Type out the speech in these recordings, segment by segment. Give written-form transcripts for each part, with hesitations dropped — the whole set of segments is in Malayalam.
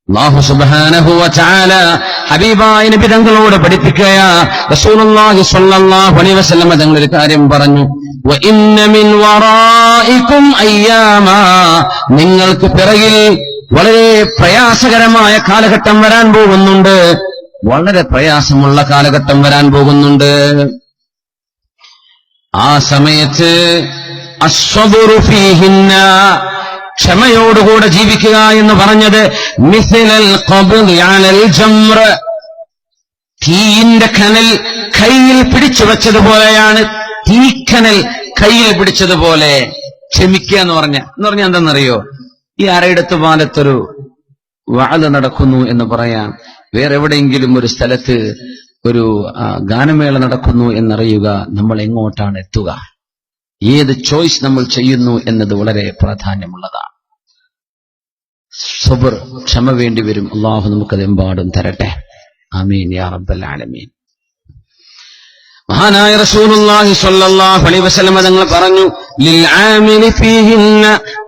അല്ലാഹു സുബ്ഹാനഹു വ തആല ഹബീബായ നബി തങ്ങളോട് പഠിപ്പിക്കുകയാ. റസൂലുള്ളാഹി സ്വല്ലല്ലാഹു അലൈഹി വസല്ലം തങ്ങൾ ഒരു കാര്യം പറഞ്ഞു, വ ഇന്ന മിൻ വറായികും അയ്യാമാ, നിങ്ങൾക്ക് പിറകിൽ വളരെ പ്രയാസകരമായ കാലഘട്ടം വരാൻ പോകുന്നുണ്ട്, വളരെ പ്രയാസമുള്ള കാലഘട്ടം വരാൻ പോകുന്നുണ്ട്. ആ സമയത്ത് അസ്സബ്റു ഫീഹിന്ന, ക്ഷമയോടുകൂടെ ജീവിക്കുക എന്ന് പറഞ്ഞത് മിസ്ലൽ ഖബ്ദി അലൽ ജംറ, തീയിന്റെ കനൽ കയ്യിൽ പിടിച്ചു വെച്ചതുപോലെയാണ്. തീക്കനൽ കയ്യിൽ പിടിച്ചതുപോലെ ക്ഷമിക്കുക എന്ന് പറഞ്ഞാൽ എന്താണെന്നറിയോ? ഈ അരയിടത്ത് പാലത്തൊരു വഅദ് നടക്കുന്നു എന്ന് പറയാം, വേറെ എവിടെയെങ്കിലും ഒരു സ്ഥലത്ത് ഒരു ഗാനമേള നടക്കുന്നു എന്നറിയുക, നമ്മൾ എങ്ങോട്ടാണ് എത്തുക, ഏത് ചോയ്സ് നമ്മൾ ചെയ്യുന്നു എന്നത് വളരെ പ്രാധാന്യമുള്ളതാണ്. സബ്ർ, ക്ഷമ വേണ്ടി വരും. അള്ളാഹു നമുക്കതെമ്പാടും തരട്ടെ. ആമീൻ യാ റബ്ബൽ ആലമീൻ. മഹാനായ റസൂലുള്ളാഹി സ്വല്ലല്ലാഹു അലൈഹി വസല്ലം തങ്ങൾ പറഞ്ഞു, ലിൽ ആമിലി ഫീഹിന്ന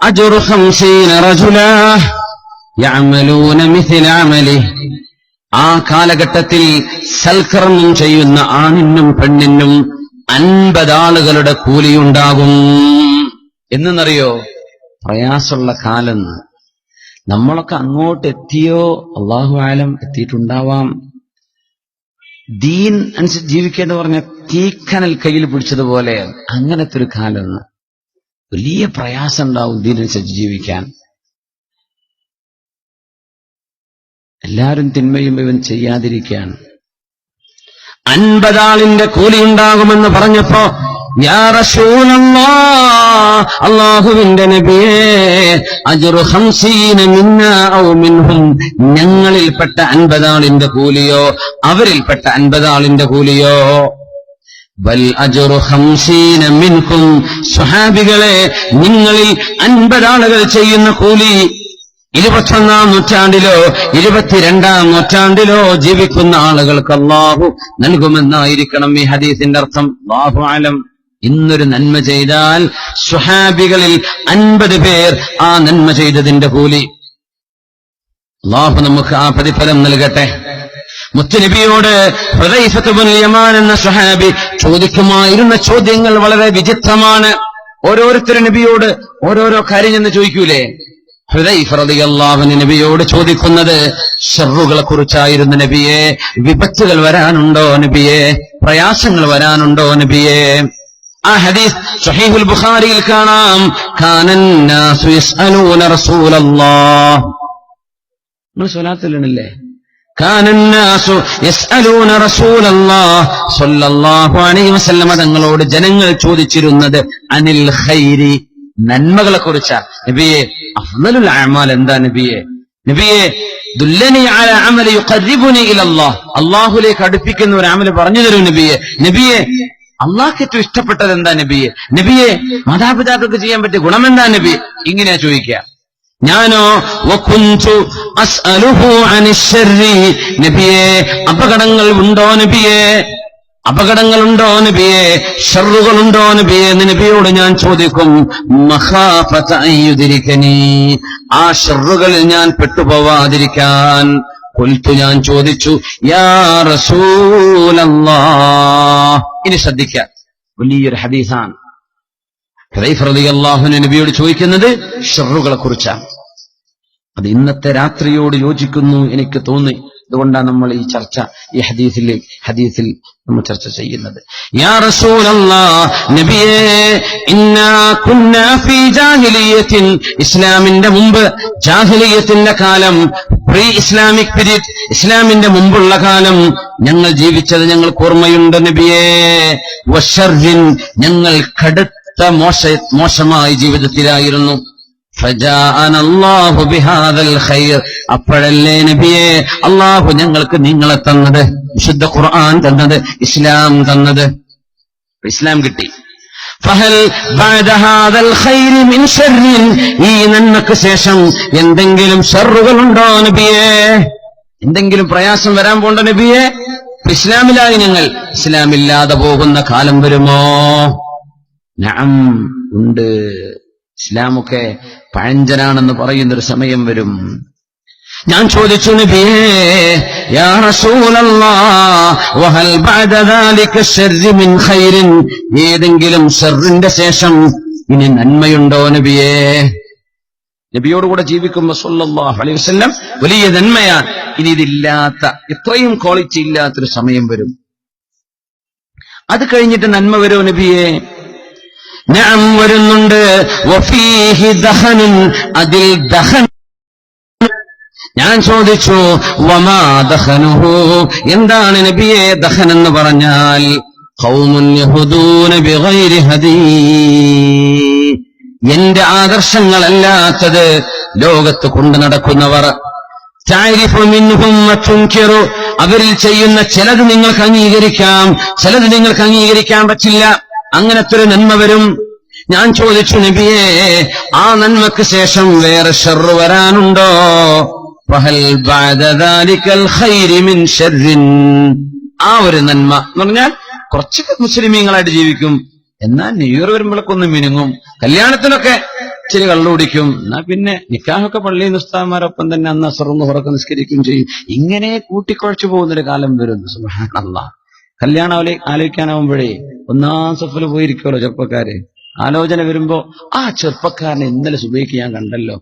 അജ്റു 50 റജുലാ യഅമലൂന മിസ്ല അമലിഹി, ആ കാലഘട്ടത്തിൽ സൽക്കർമ്മം ചെയ്യുന്ന ആണിനും പെണ്ണിനും 50 ആളുകളുടെ കൂലിയുണ്ടാകും. എന്നറിയോ? പ്രയാസമുള്ള കാലം. നമ്മളൊക്കെ അങ്ങോട്ട് എത്തിയോ? അല്ലാഹു ആലം, എത്തിയിട്ടുണ്ടാവാം. ദീൻ അനുസരിച്ച് ജീവിക്കേണ്ട പറഞ്ഞ തീക്കനൽ കയ്യിൽ പിടിച്ചതുപോലെ അങ്ങനത്തെ ഒരു കാലം. വലിയ പ്രയാസം ഉണ്ടാവും ദീനനുസരിച്ച് ജീവിക്കാൻ. എല്ലാവരും തിന്മയും ഇവൻ ചെയ്യാതിരിക്കാൻ. 50 ആളിന്റെ കൂലി ഉണ്ടാകുമെന്ന് പറഞ്ഞപ്പോ, യാ റസൂലല്ലാഹ്, അല്ലാഹുവിന്റെ നബിയേ, അജ്റു 50 മിന്നാ ഔ മിൻഹും, ഞങ്ങളിൽപ്പെട്ട 50 ആളിന്റെ കൂലിയോ അവരിൽപ്പെട്ട 50 ആളിന്റെ കൂലിയോ? ബൽ അജ്റു 50 മിൻകും, സ്വഹാബികളെ, നിങ്ങളിൽ 50 ആളുകൾ ചെയ്യുന്ന കൂലി 21-ാം നൂറ്റാണ്ടിലോ 22-ാം നൂറ്റാണ്ടിലോ ജീവിക്കുന്ന ആളുകൾക്ക് അല്ലാഹു നൽകുമെന്നായിരിക്കണം ഈ ഹദീസിന്റെ അർത്ഥം. അല്ലാഹു അലം. ഇന്നൊരു നന്മ ചെയ്താൽ സ്വഹാബികളിൽ 50 പേർ ആ നന്മ ചെയ്തതിന്റെ കൂലി. അല്ലാഹു നമുക്ക് ആ പ്രതിഫലം നൽകട്ടെ. മുത്തുനബിയോട് ഹുദൈഫത്ത് ഇബ്നുൽ യമാൻ എന്ന സ്വഹാബി ചോദിക്കുമായിരുന്ന ചോദ്യങ്ങൾ വളരെ വിചിത്രമാണ്. ഓരോരുത്തരും നബിയോട് ഓരോരോ കാര്യം എന്ന് ചോദിക്കൂലേ? ഹുദൈഫ റളിയല്ലാഹു അൻഹു നബിയോട് ചോദിക്കുന്നത് ഷർറുകളെ കുറിച്ചായിരുന്നു. നബിയെ, വിപത്തുകൾ വരാനുണ്ടോ നബിയെ? പ്രയാസങ്ങൾ വരാനുണ്ടോ നബിയെ? ആ ഹദീസ് സ്വഹീഹുൽ ബുഖാരിയിൽ കാണാം. കാനന്നാസു യസ്അലൂന റസൂലല്ലാഹ്, നിങ്ങൾ സ്വലാത്തിലില്ലേ? കാനന്നാസു യസ്അലൂന റസൂലല്ലാഹ് സ്വല്ലല്ലാഹു അലൈഹി വസല്ലം തങ്ങളോട് ജനങ്ങൾ ചോദിച്ചിരുന്നത് അനിൽ ഖൈരി, നന്മകളെ കുറിച്ചാണ്. നബിയെ, അഫ്ളലുൽ അഅമാൽ എന്താ നബിയെ? നബിയെ, ദുല്ലനി അലാ അമലി യുഖർരിബുനി ഇലല്ലാഹ്, അല്ലാഹുവിലേക്ക് അടുപ്പിക്കുന്ന ഒരു അമൽ പറഞ്ഞു തരൂ നബിയെ. നബിയെ, അള്ളാഹ്ക്ക് ഏറ്റവും ഇഷ്ടപ്പെട്ടത് എന്താ നബിയെ? നബിയെ, മാതാപിതാക്കൾക്ക് ചെയ്യാൻ പറ്റിയ ഗുണം എന്താ നബി? ഇങ്ങനെയാ ചോദിക്കുക. ഞാനോ വകുന്തു അസ്അലുഹു അനിശ്ശർരി, നബിയെ, അപകടങ്ങൾ ഉണ്ടോ നബിയെ? അപകടങ്ങളുണ്ടോ നബിയെ? ഷർറുകളുണ്ടോ നബിയെ എന്ന് നബിയോട് ഞാൻ ചോദിക്കും. മഖാഫത അയ്യുദ്രികനി, ആ ഷർറുകളിൽ ഞാൻ പെട്ടുപോവാതിരിക്കാൻ. ഖുൽതു, ഞാൻ ചോദിച്ചു, യാ റസൂലല്ലാഹ്. ഇനി ശ്രദ്ധിക്കുക, വലിയൊരു ഹദീസാണ്. ഹുദൈഫ റളിയല്ലാഹു അൻഹു നബിയോട് ചോദിക്കുന്നത് ഷർറുകളെ കുറിച്ചാണ്. അത് ഇന്നത്തെ രാത്രിയോട് യോജിക്കുന്നു എനിക്ക് തോന്നി. അതുകൊണ്ടാണ് നമ്മൾ ഈ ചർച്ച, ഈ ഹദീസിൽ നമ്മൾ ചർച്ച ചെയ്യുന്നത്. യാ റസൂലല്ലാഹ്, നബിയേ, ഇന്നാ കുന്നാ ഫീ ജാഹിലിയത്തിൻ, ഇസ്ലാമിന്റെ മുമ്പ്, ജാഹിലിയത്തിന്റെ കാലം, പ്രീ ഇസ്ലാമിക് പീരീഡ്, ഇസ്ലാമിന്റെ മുമ്പുള്ള കാലം ഞങ്ങൾ ജീവിച്ചത് ഞങ്ങൾക്ക് ഓർമ്മയുണ്ട് നബിയേ. വശർരിൻ, ഞങ്ങൾ കടുത്ത മോശമായ ജീവിതത്തിലായിരുന്നു. ഫജാഅനല്ലാഹു ബിഹാദൽ ഖൈർ, അപ്പോഴല്ലേ നബിയെ അല്ലാഹു ഞങ്ങൾക്ക് നിങ്ങളെ തന്നത്, വിശുദ്ധ ഖുർആൻ തന്നത്, ഇസ്ലാം തന്നത്. ഇസ്ലാം കിട്ടി. ഫഹൽ ബഅദ ഹാദൽ ഖൈർ മിൻ ശർറിൻ, ഈ നന്മക്ക് ശേഷം എന്തെങ്കിലും ഷർറുകളുണ്ടോ നബിയെ? എന്തെങ്കിലും പ്രയാസം വരാൻ പോണ്ട നബിയെ? ഇസ്ലാമിലായി ഞങ്ങൾ, ഇസ്ലാമില്ലാതെ പോകുന്ന കാലം വരുമോ? നഅം, ഉണ്ട്. ഇസ്ലാമൊക്കെ പഴഞ്ചനാണെന്ന് പറയുന്നൊരു സമയം വരും. ഞാൻ ചോദിച്ചു നബിയേ യാ റസൂലല്ലാഹ് വഹൽ ബഅദ ദാലിക ശർരി മിൻ ഖൈറിൻ, ഏതെങ്കിലും ഷർറിന്റെ ശേഷം ഇനി നന്മയുണ്ടോ നബിയേ? നബിയോടുകൂടെ ജീവിക്കുമ്പോൾ സല്ലല്ലാഹു അലൈഹി വസല്ലം വലിയ നന്മയാണ്. ഇനി ഇതില്ലാത്ത, ഇത്രയും ക്വാളിറ്റി ഇല്ലാത്തൊരു സമയം വരും. അത് കഴിഞ്ഞിട്ട് നന്മ വരുമോ നബിയേ? നഅം വരുന്നുണ്ട്. വഫീഹി ദഹനുൻ, അതിൽ ദഹൻ. ഞാൻ ചോദിച്ചു വമാ ദഹനുഹു, എന്താണ് നബിയേ ദഹൻ എന്ന് പറഞ്ഞാൽ? ഖൗമുൻ യഹുദൂന ബിഗൈരി ഹദീ, എന്റെ ആദർശങ്ങളല്ലാത്തത് ലോകത്ത് കൊണ്ടു നടക്കുന്നവർ. തഅരിഫു മിൻഹും വതുൻകിറു, അവരിൽ ചെയ്യുന്ന ചിലത് നിങ്ങൾക്ക് അംഗീകരിക്കാം, ചിലത് നിങ്ങൾക്ക് അംഗീകരിക്കാൻ പറ്റില്ല. അങ്ങനത്തെ ഒരു നന്മ വരും. ഞാൻ ചോദിച്ചു നബിയേ ആ നന്മക്ക് ശേഷം വേറെ ഷർറ് വരാനുണ്ടോ? ഫഹൽ ബഅദ ദാലികൽ ഖൈരി മിൻ ശർറിൻ, ആ ഒരു നന്മ എന്ന് പറഞ്ഞാൽ കുറച്ചൊക്കെ മുസ്ലിമീങ്ങളായിട്ട് ജീവിക്കും, എന്നാൽ ന്യൂ ഇയർ വരുമ്പോഴൊക്കെ മിനുങ്ങും, കല്യാണത്തിനൊക്കെ ഇച്ചിരി കള്ളു കുടിക്കും, എന്നാ പിന്നെ നിക്കാഹൊക്കെ പള്ളിയിൽ ഉസ്താദന്മാരൊപ്പം തന്നെ അന്ന് അസറും ഉറക്കം നിസ്കരിക്കുകയും ചെയ്യും. ഇങ്ങനെ കൂട്ടിക്കുഴച്ചു പോകുന്നൊരു കാലം വരുന്നു. സുബ്ഹാനല്ലാഹ്. കല്യാണം ആലോചിക്കാനാവുമ്പോഴേ ഒന്നാം സഫിൽ പോയിരിക്കുമല്ലോ ചെറുപ്പക്കാര്. ആലോചന വരുമ്പോ ആ ചെറുപ്പക്കാരനെ ഇന്നലെ സുബൈക്ക് ഞാൻ കണ്ടല്ലോ,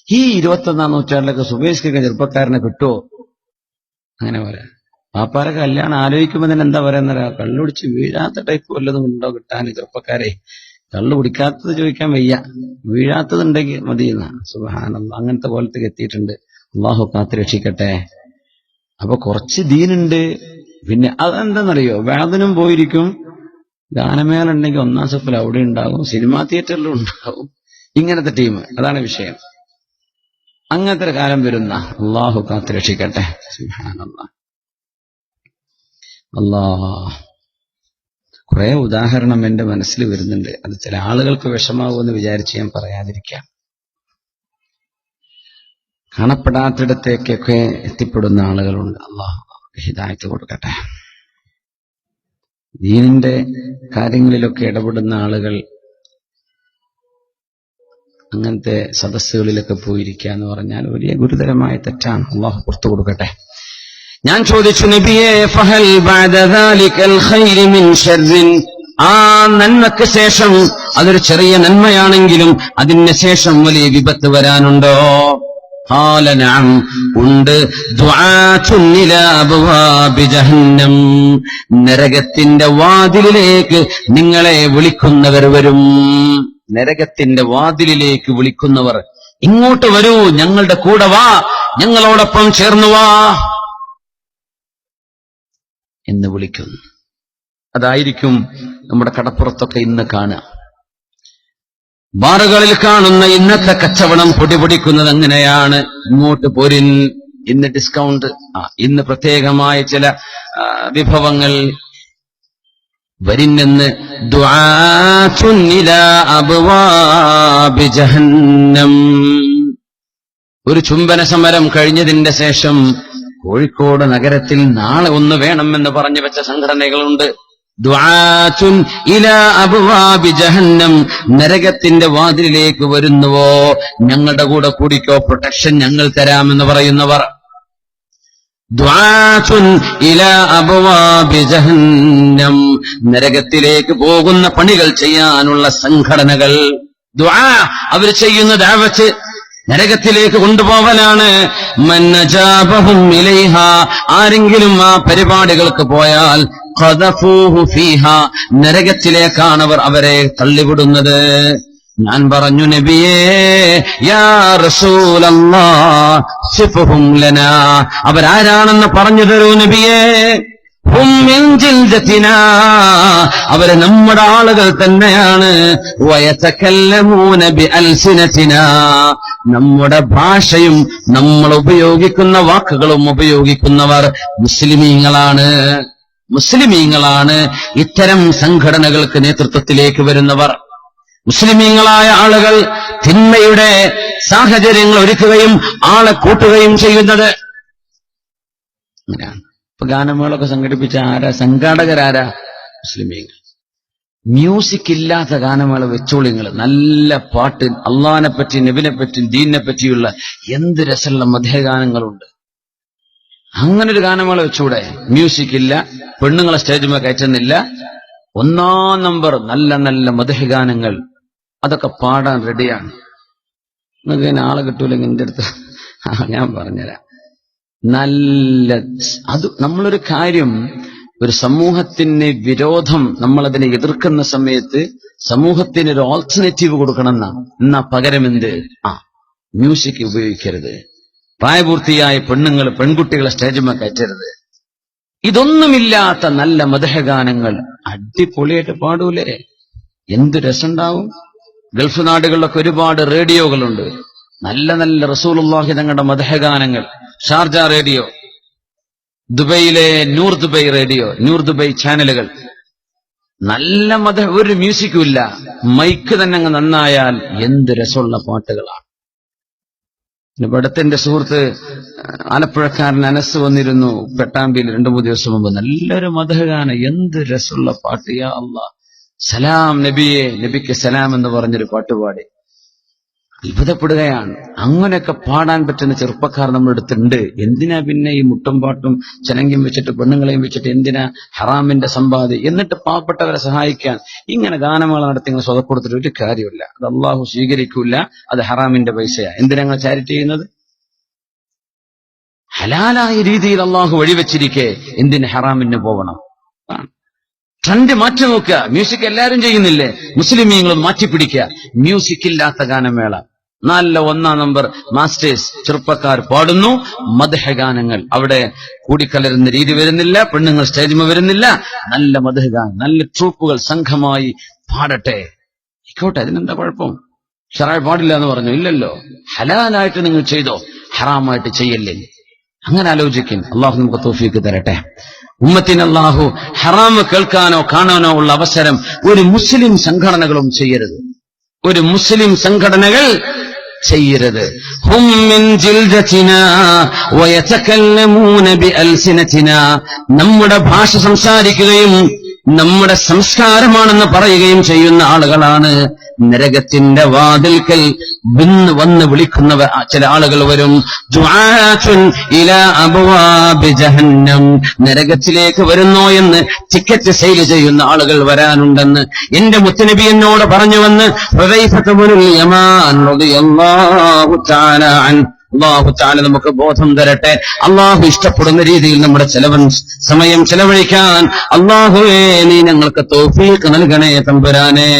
ഈ 21-ാം നൂറ്റാണ്ടിലൊക്കെ സുബൈസ്ക്കൊക്കെ ചെറുപ്പക്കാരനെ കിട്ടുമോ? അങ്ങനെ പറയാം. പാപ്പാരെ കല്യാണം ആലോചിക്കുമ്പോ തന്നെ എന്താ പറയുന്ന, കള്ളുടിച്ച് വീഴാത്ത ടൈപ്പ് വല്ലതും ഉണ്ടോ കിട്ടാൻ? ചെറുപ്പക്കാരെ കള്ളു കുടിക്കാത്തത് ചോദിക്കാൻ വയ്യ, വീഴാത്തതുണ്ടെങ്കിൽ മതിയെന്ന. സുബ്ഹാനല്ലാഹ്. അങ്ങനത്തെ പോലത്തേക്ക് എത്തിയിട്ടുണ്ട്. അള്ളാഹു കാത്ത് രക്ഷിക്കട്ടെ. അപ്പൊ കുറച്ച് ദീനുണ്ട്. പിന്നെ അതെന്താന്നറിയോ, വേദനും പോയിരിക്കും, ഗാനമേളുണ്ടെങ്കിൽ ഒന്നാം സഫിൽ അവിടെ ഉണ്ടാകും, സിനിമാ തിയേറ്ററിലും ഉണ്ടാകും. ഇങ്ങനത്തെ ടീം, അതാണ് വിഷയം. അങ്ങനത്തെ ഒരു കാലം വരുന്ന അള്ളാഹു കാത്ത് രക്ഷിക്കട്ടെ. സുബ്ഹാനല്ലാഹ്. കുറെ ഉദാഹരണം എന്റെ മനസ്സിൽ വരുന്നുണ്ട്. അത് ചില ആളുകൾക്ക് വിഷമാവുമെന്ന് വിചാരിച്ച് ഞാൻ പറയാതിരിക്കാം. കാണപ്പെടാത്തിടത്തേക്കൊക്കെ എത്തിപ്പെടുന്ന ആളുകളുണ്ട്. അള്ളാഹു ഹിദായത്ത് കൊടുക്കട്ടെ. ദീനിന്റെ കാര്യങ്ങളിലൊക്കെ ഇടപെടുന്ന ആളുകൾ അങ്ങനത്തെ സദസ്സുകളിലൊക്കെ പോയിരിക്കുക എന്ന് പറഞ്ഞാൽ വലിയ ഗുരുതരമായ തെറ്റാണ്. അള്ളാഹു പുറത്തു കൊടുക്കട്ടെ. ഞാൻ ചോദിച്ചു നബിയേ ഫഹൽ ബഅദ ദാലികൽ ഖൈരി മിൻ ശർറിൻ, ആ നന്മക്ക് ശേഷം, അതൊരു ചെറിയ നന്മയാണെങ്കിലും അതിന് ശേഷം വലിയ വിപത്ത് വരാനുണ്ടോ? ഖാല നഅം, ഉണ്ട്. ദുആത്തുൻ ഇലാ അബ്വാബി ജഹന്നം, നരകത്തിന്റെ വാതിലിലേക്ക് നിങ്ങളെ വിളിക്കുന്നവർ വരും. നരകത്തിന്റെ വാതിലിലേക്ക് വിളിക്കുന്നവർ, ഇങ്ങോട്ട് വരൂ, ഞങ്ങളുടെ കൂടെ വാ, ഞങ്ങളോടൊപ്പം ചേർന്നു വാ എന്ന് വിളിക്കുന്നു. അതായിരിക്കും നമ്മുടെ കടപ്പുറത്തൊക്കെ ഇന്ന് കാണുക. ബാറുകളിൽ കാണുന്ന ഇന്നത്തെ കച്ചവടം പൊടിപൊടിക്കുന്നത് അങ്ങനെയാണ്. ഇങ്ങോട്ട് പോരിൻ, ഇന്ന് ഡിസ്കൗണ്ട്, ഇന്ന് പ്രത്യേകമായ ചില വിഭവങ്ങൾ വരിന്നെന്ന്. ദുആത്തുൻ ഇലാ അബ്വാബി ജഹന്നം. ഒരു ചുംബന സമരം കഴിഞ്ഞതിന്റെ ശേഷം കോഴിക്കോട് നഗരത്തിൽ നാളെ ഒന്ന് വേണമെന്ന് പറഞ്ഞു വെച്ച സംഘടനകളുണ്ട്. ദുആത്തുൻ ഇലാ അബ്വാബി ജഹന്നം, നരകത്തിന്റെ വാതിലിലേക്ക് വരുന്നുവോ ഞങ്ങളുടെ കൂടെ കൂടിക്കോ, പ്രൊട്ടക്ഷൻ ഞങ്ങൾ തരാമെന്ന് പറയുന്നവർ. ദുആത്തുൻ ഇലാ അബ്വാബി ജഹന്നം, നരകത്തിലേക്ക് പോകുന്ന പണികൾ ചെയ്യാനുള്ള സംഘടനകൾ. ദുആ, അവർ ചെയ്യുന്ന ദഅവത്ത് നരകത്തിലേക്ക് കൊണ്ടുപോവലാണ്. മൻ അജാബഹും ഇലൈഹാ, ആരെങ്കിലും ആ പരിപാടികൾക്ക് പോയാൽ ഖദഫൂഹു ഫീഹാ, നരകത്തിലേക്കാണ് അവരെ തള്ളിവിടുന്നത്. ഞാൻ പറഞ്ഞു നബിയേ യാ റസൂലല്ലാഹ് സിഫ്ഹും ലനാ, അവരാരാണെന്ന് പറഞ്ഞു തരൂ നബിയേ. ഹും മിൻ ജിൽദതിനാ, അവര് നമ്മുടെ ആളുകൾ തന്നെയാണ്. വയതകല്ലമൂന ബിഅൽസിനതിനാ, നമ്മുടെ ഭാഷയും നമ്മൾ ഉപയോഗിക്കുന്ന വാക്കുകളും ഉപയോഗിക്കുന്നവർ മുസ്ലിമീങ്ങളാണ്. മുസ്ലിമീങ്ങളാണ് ഇത്തരം സംഘടനകൾക്ക് നേതൃത്വത്തിലേക്ക് വരുന്നവർ. മുസ്ലിമീങ്ങളായ ആളുകൾ തിന്മയുടെ സാഹചര്യങ്ങൾ ഒരുക്കുകയും ആളെ കൂട്ടുകയും ചെയ്യുന്നത് അങ്ങനെയാണ്. ഇപ്പൊ ഗാനമേളൊക്കെ സംഘടിപ്പിച്ച ആരാ? സംഘാടകരാരാ? മുസ്ലിമീങ്ങൾ. മ്യൂസിക് ഇല്ലാത്ത ഗാനമേള വെച്ചോളിങ്ങൾ. നല്ല പാട്ട്, അള്ളാഹിനെ പറ്റി, നബിനെ പറ്റി, ദീനിനെ പറ്റിയുള്ള എന്ത് രസമുള്ള മധുരഗാനങ്ങളുണ്ട്. അങ്ങനൊരു ഗാനമേള വെച്ചൂടെ? മ്യൂസിക് ഇല്ല, പെണ്ണുങ്ങളെ സ്റ്റേജുമേ കയറ്റുന്നില്ല, 1 നമ്പർ നല്ല നല്ല മധുരഗാനങ്ങൾ, അതൊക്കെ പാടാൻ റെഡിയാണ്. നിങ്ങൾക്ക് ഇങ്ങനെ ആളെ കിട്ടൂലെങ്കിൽ എന്റെ അടുത്ത് ഞാൻ പറഞ്ഞുതരാം. നല്ല അത് നമ്മളൊരു കാര്യം, ഒരു സമൂഹത്തിന് വിരോധം, നമ്മളതിനെ എതിർക്കുന്ന സമയത്ത് സമൂഹത്തിന് ഒരു ഓൾട്ടർനേറ്റീവ് കൊടുക്കണം എന്നാ പകരം എന്ത്? മ്യൂസിക് ഉപയോഗിക്കരുത്, പ്രായപൂർത്തിയായ പെൺകുട്ടികളെ സ്റ്റേജുമേ കയറ്റരുത്. ഇതൊന്നുമില്ലാത്ത നല്ല മദഹഗാനങ്ങൾ അടിപൊളിയായിട്ട് പാടൂലേ? എന്ത് രസമുണ്ടാവും. ഗൾഫ് നാടുകളിലൊക്കെ ഒരുപാട് റേഡിയോകളുണ്ട്, നല്ല നല്ല റസൂലുള്ളാഹി തങ്ങളുടെ മദഹഗാനങ്ങൾ. ഷാർജ റേഡിയോ, ദുബൈയിലെ നൂർ ദുബൈ റേഡിയോ, നൂർ ദുബൈ ചാനലുകൾ, നല്ല ഒരു മ്യൂസിക്കും ഇല്ല, മൈക്ക് തന്നെ അങ്ങ് നന്നായാൽ എന്ത് രസമുള്ള പാട്ടുകളാണ്. ഇവിടുത്തെ എന്റെ സുഹൃത്ത് ആലപ്പുഴക്കാരൻ അനസ് വന്നിരുന്നു പെട്ടാമ്പിയിൽ 2-3 ദിവസം മുമ്പ്. നല്ലൊരു മദഹഗാനം, എന്ത് രസമുള്ള പാട്ട്. യാ അല്ലാഹ്, സലാം നബിയെ, നബിക്ക് സലാം എന്ന് പറഞ്ഞൊരു പാട്ടുപാടി അത്ഭുതപ്പെടുകയാണ്. അങ്ങനെയൊക്കെ പാടാൻ പറ്റുന്ന ചെറുപ്പക്കാർ നമ്മുടെ അടുത്തുണ്ട്. എന്തിനാ പിന്നെ ഈ മുട്ടും പാട്ടും ചലങ്കം വെച്ചിട്ട് പെണ്ണുങ്ങളെയും വെച്ചിട്ട് എന്തിനാ ഹറാമിന്റെ സമ്പാദ്യം? എന്നിട്ട് പാവപ്പെട്ടവരെ സഹായിക്കാൻ ഇങ്ങനെ ഗാനമേള നടത്തി ഇങ്ങനെ സ്വതക്കൊടുത്തിട്ട് ഒരു കാര്യമില്ല. അത് അള്ളാഹു സ്വീകരിക്കൂല, അത് ഹറാമിന്റെ പൈസയാ. എന്തിനാ ഞങ്ങൾ ചാരിറ്റി ചെയ്യുന്നത്? ഹലാലായ രീതിയിൽ അള്ളാഹു വഴിവെച്ചിരിക്കെ എന്തിന് ഹറാമിന് പോകണം? ട്രെൻഡ് മാറ്റി നോക്കുക. മ്യൂസിക് എല്ലാവരും ചെയ്യുന്നില്ലേ? മുസ്ലിമീങ്ങളും മാറ്റിപ്പിടിക്കുക. മ്യൂസിക് ഇല്ലാത്ത ഗാനമേള, നല്ല 1 നമ്പർ മാസ്റ്റേഴ്സ്, ചെറുപ്പക്കാർ പാടുന്നു മദ്ഹഗാനങ്ങൾ. അവിടെ കൂടിക്കലരുന്ന രീതി വരുന്നില്ല, പെണ്ണുങ്ങൾ സ്റ്റേജിൽ വരുന്നില്ല, നല്ല മദ്ഹഗാനം, നല്ല ട്രൂപ്പുകൾ സംഘമായി പാടട്ടെ. ആയിക്കോട്ടെ, അതിനെന്താ കുഴപ്പം? ശറഅ് പാടില്ല എന്ന് പറഞ്ഞു? ഇല്ലല്ലോ. ഹലാലായിട്ട് നിങ്ങൾ ചെയ്തോ, ഹറാമായിട്ട് ചെയ്യല്ലേ. അങ്ങനെ ആലോചിക്കും. അള്ളാഹു നമുക്ക് തൗഫീഖ് തരട്ടെ. ഉമ്മത്തിന് അള്ളാഹു ഹറാമ് കേൾക്കാനോ കാണാനോ ഉള്ള അവസരം ഒരു മുസ്ലിം സംഘടനകളും ചെയ്യരുത്. ഒരു മുസ്ലിം സംഘടനകൾ ചെയ്യരുത്. ഹും മിൻ ജിൽദതിനാ വയതകല്ലമൂന ബിഅൽസിനതിനാ, നമ്മുടെ ഭാഷ സംസാരിക്കുകയും നമ്മുടെ സംസ്കാരമാണെന്ന് പറയുകയും ചെയ്യുന്ന ആളുകളാണ്. നരകത്തിന്റെ വാതിൽക്കൽ വന്ന് വിളിക്കുന്നവ ചില ആളുകൾ വരും. ദുആത്തുൻ ഇലാ അബ്വാബി ജഹന്നം, നരകത്തിലേക്ക് വരുന്നോ എന്ന് ടിക്കറ്റ് സെയിൽ ചെയ്യുന്ന ആളുകൾ വരാനുണ്ടെന്ന് എന്റെ മുത്തുനബി എന്നോട് പറഞ്ഞുവെന്ന് ഹുദൈഫത്ത് ഇബ്നുൽ യമാൻ റളിയല്ലാഹു തആല അൻഹു. അല്ലാഹു തആല നമുക്ക് ബോധം തരട്ടെ. അല്ലാഹു ഇഷ്ടപ്പെടുന്ന രീതിയിൽ നമ്മുടെ സമയം ചെലവഴിക്കാൻ അല്ലാഹുവേ നീ ഞങ്ങൾക്ക് തൗഫീഖ് നൽകണേ തമ്പുരാനേ.